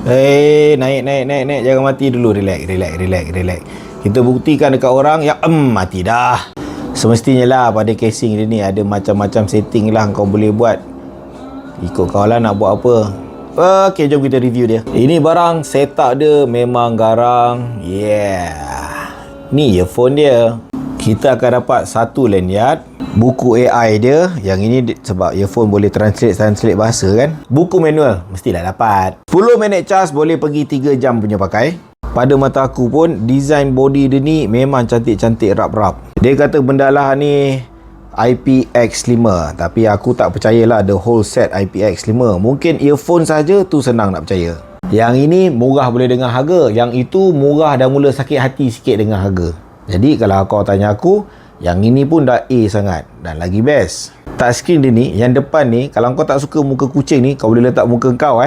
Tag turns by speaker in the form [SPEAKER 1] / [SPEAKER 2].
[SPEAKER 1] Naik. Jangan mati dulu. Relax. Kita buktikan dekat orang yang mati dah. Semestinya lah pada casing dia ni ada macam-macam setting lah kau boleh buat. Ikut kau lah nak buat apa. Okey, jom kita review dia. Ini barang setup dia memang garang. Ni earphone dia. Kita akan dapat satu lanyard, buku AI dia. Yang ini sebab earphone boleh translate bahasa kan. Buku manual mestilah dapat. 10 minit charge boleh pergi 3 jam punya pakai. Pada mata aku pun design body dia ni memang cantik-cantik rap-rap. Dia kata benda lah ni IPX5, tapi aku tak percayalah the whole set IPX5. Mungkin earphone saja tu senang nak percaya. Yang ini murah boleh dengar harga, yang itu murah dah mula sakit hati sikit dengan harga. Jadi kalau kau tanya aku, yang ini pun dah A sangat dan lagi best. Touchscreen dia ni, yang depan ni, kalau kau tak suka muka kucing ni, kau boleh letak muka kau